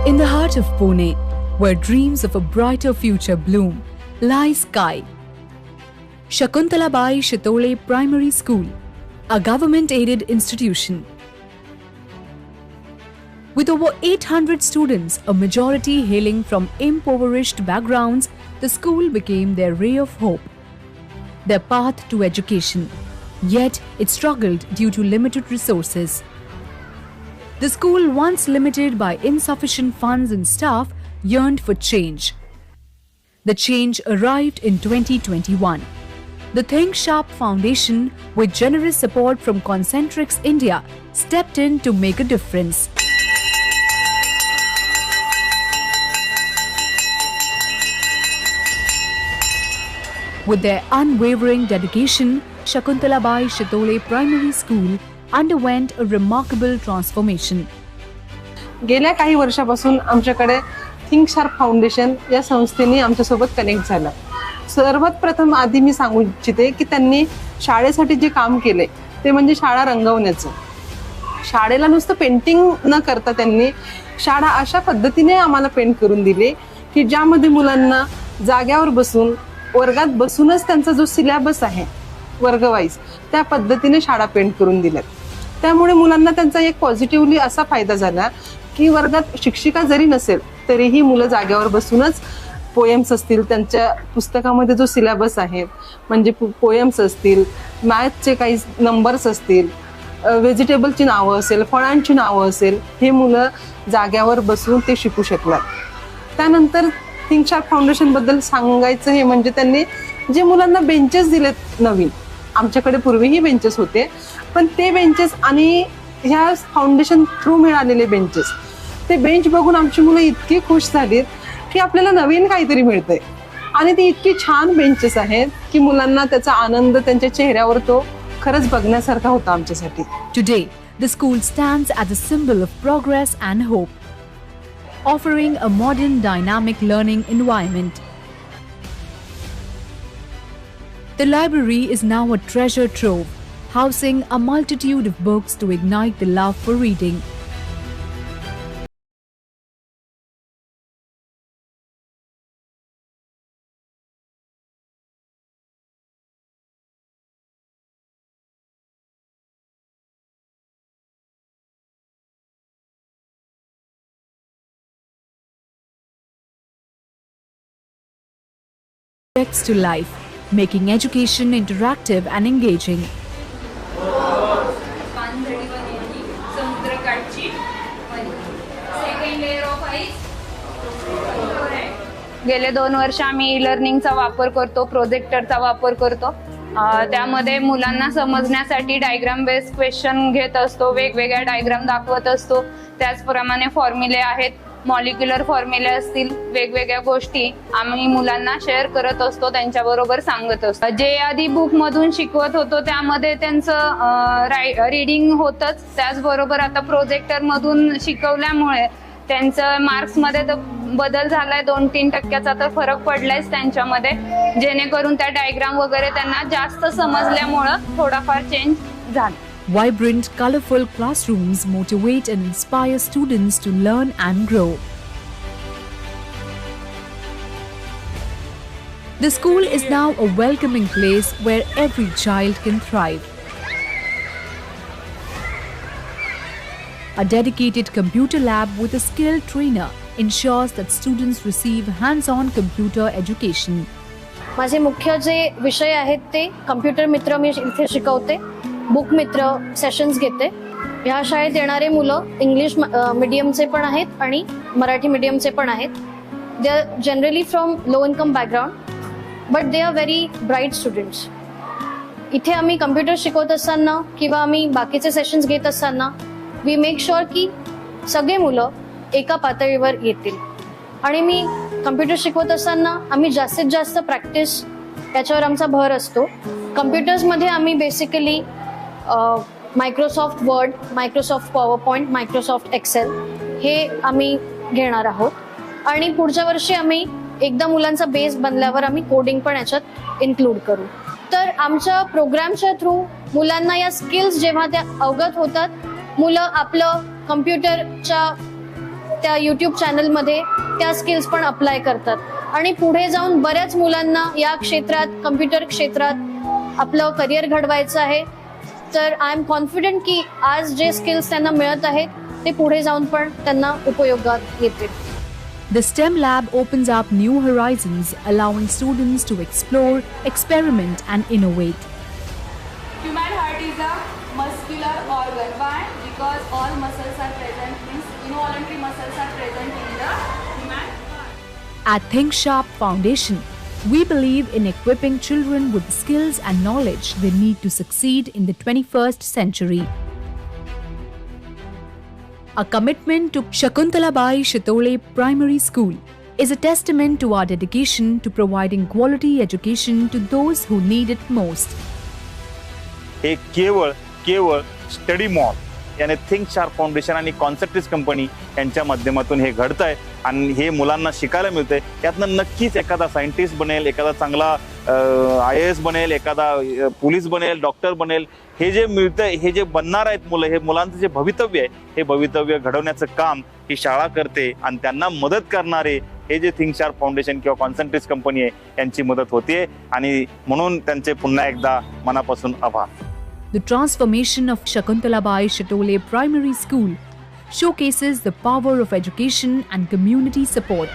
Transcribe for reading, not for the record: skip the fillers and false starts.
In the heart of Pune, where dreams of a brighter future bloom, lies Sky. Shakuntalabai Shitole Primary School, a government-aided institution. With over 800 students, a majority hailing from impoverished backgrounds, the school became their ray of hope, their path to education. Yet, it struggled due to limited resources. The school, once limited by insufficient funds and staff, yearned for change. The change arrived in 2021. The Think Sharp Foundation, with generous support from Concentrix India, stepped in to make a difference. With their unwavering dedication, Shakuntalabai Shitole Primary School underwent a remarkable transformation. गेल्या काही वर्षापासून आमच्याकडे think sharp foundation या संस्थेने आमच्यासोबत connect झालं. सर्वात प्रथम आधी मी सांगू इच्छिते की त्यांनी शाळेसाठी जे काम केले ते म्हणजे शाळा रंगवण्याचं. शाळेला नुसतं पेंटिंग न करता त्यांनी शाळा अशा पद्धतीने आम्हाला पेंट करून दिली की ज्यामध्ये मुलांना जाग्यावर बसून वर्गात बसूनच त्यांचा जो सिलेबस आहे वर्गवाईज त्या पद्धतीने शाळा पेंट करून दिल्यात. त्यामुळे मुलांना त्यांचा एक पॉझिटिव्हली असा फायदा झाला की वर्गात शिक्षिका जरी नसेल तरीही मुलं जाग्यावर बसूनच पोएम्स असतील, त्यांच्या पुस्तकामध्ये जो सिलेबस आहे म्हणजे पोएम्स असतील, मॅथचे काही नंबर्स असतील, व्हेजिटेबलची नावं असेल, फळांची नावं असेल, हे मुलं जाग्यावर बसून ते शिकू शकतात. त्यानंतर थिंक शार्प फाउंडेशन बद्दल सांगायचं हे म्हणजे त्यांनी जे मुलांना बेंचेस दिलेत नवीन, आमच्याकडे पूर्वीही बेंचेस होते पण ते बेंचेस आणि ह्या फाउंडेशन थ्रू मिळालेले बेंचेस, ते बेंच बघून आमची मुलं इतकी खुश झालीत की आपल्याला नवीन काहीतरी मिळतंय. आणि ती इतकी छान बेंचेस आहेत की मुलांना त्याचा आनंद त्यांच्या चेहऱ्यावर तो खरंच बघण्यासारखा होता आमच्यासाठी. Today, the school stands as a symbol of progress and hope, offering a modern, dynamic learning environment. The library is now a treasure trove, housing a multitude of books to ignite the love for reading. To life, making education interactive and engaging. गेले 2 वर्ष आम्ही E लर्निंगचा वापर करतो, प्रोजेक्टरचा वापर करतो. त्यामध्ये मुलांना समजण्यासाठी डायग्राम बेस्ड क्वेश्चन घेत असतो, वेगवेगळ्या डायग्राम दाखवत असतो. त्याचप्रमाणे फॉर्म्युले आहेत, मॉलिक्युलर फॉर्म्युले असतील, वेगवेगळ्या गोष्टी आम्ही मुलांना शेअर करत असतो, त्यांच्याबरोबर सांगत असतो. जे आधी बुक मधून शिकवत होतो त्यामध्ये त्यांचं रीडिंग होतच, त्याचबरोबर आता प्रोजेक्टर मधून शिकवल्यामुळे त्यांचं मार्क्स मध्ये तर बदल झालाय. 2-3% तर फरक पडलायच त्यांच्यामध्ये, जेणेकरून त्या डायग्राम वगैरे त्यांना जास्त समजल्यामुळं थोडाफार चेंज झाला. Vibrant, colorful classrooms motivate and inspire students to learn and grow. The school is now a welcoming place where every child can thrive. A dedicated computer lab with a skilled trainer ensures that students receive hands-on computer education. माझे मुख्य जे विषय आहेत ते computer मित्र मी इथे शिकवते, book मित्र सेशन्स घेते. ह्या शाळेत येणारे मुलं इंग्लिश मीडियमचे पण आहेत आणि मराठी मीडियमचे पण आहेत. They are generally from low income background but they are very bright students. इथे आम्ही कम्प्युटर शिकवत असताना किंवा आम्ही बाकीचे सेशन्स घेत असताना वी मेक शुअर की सगळे मुलं एका पातळीवर येतील. आणि मी कम्प्युटर शिकवत असताना आम्ही जास्तीत जास्त प्रॅक्टिस याच्यावर आमचा भर असतो. कम्प्युटर्समध्ये आम्ही basically Microsoft Word, Microsoft PowerPoint, Microsoft Excel हे आम्ही घेणार आहोत. आणि पुढच्या वर्षी आम्ही एकदा मुलांचा बेस बनल्यावर आम्ही कोडिंग पण याच्यात इन्क्लूड करू. तर आमच्या प्रोग्रामच्या थ्रू मुलांना या स्किल्स जेव्हा त्या अवगत होतात, मुलं आपलं कम्प्युटरच्या त्या यूट्यूब चॅनलमध्ये त्या स्किल्स पण अप्लाय करतात आणि पुढे जाऊन बऱ्याच मुलांना या क्षेत्रात कम्प्युटर क्षेत्रात आपलं करिअर घडवायचं आहे. तर आय एम कॉन्फिडंट की आज जे स्किल्स त्यांना मिळत आहेत ते पुढे जाऊन पण त्यांना उपयोगात येतील. The STEM lab opens up new horizons, allowing students to explore, experiment, and innovate. Human heart is a muscular organ. Why? Because all muscles are present, means involuntary muscles are present in the human heart. At Think Sharp Foundation, we believe in equipping children with the skills and knowledge they need to succeed in the 21st century. Our commitment to Shakuntalabai Shitole Primary School is a testament to our dedication to providing quality education to those who need it most. हे केवळ study mall याने think sharp foundation आणि कॉन्सेप्टिस company यांच्या माध्यमातून हे घडतंय आणि हे मुलांना शिकायला मिळतंय. यातनं नक्कीच एखादा सायंटिस्ट बनेल, एखादा चांगला IAS बनेल, एखादा पोलीस बनेल, डॉक्टर बनेल. हे जे मिळतंय, हे जे बनणार आहेत मुलं, हे मुलांचं जे भवितव्य आहे, हे भवितव्य घडवण्याचं काम ही शाळा करते आणि त्यांना मदत करणारे हे जे थिंक शार्प फाउंडेशन किंवा कॉन्सेंट्रिक्स कंपनी आहे यांची मदत होते आणि म्हणून त्यांचे पुन्हा एकदा मनापासून आभार. The transformation of Shakuntalabai Shitole Primary School showcases the power of education and community support.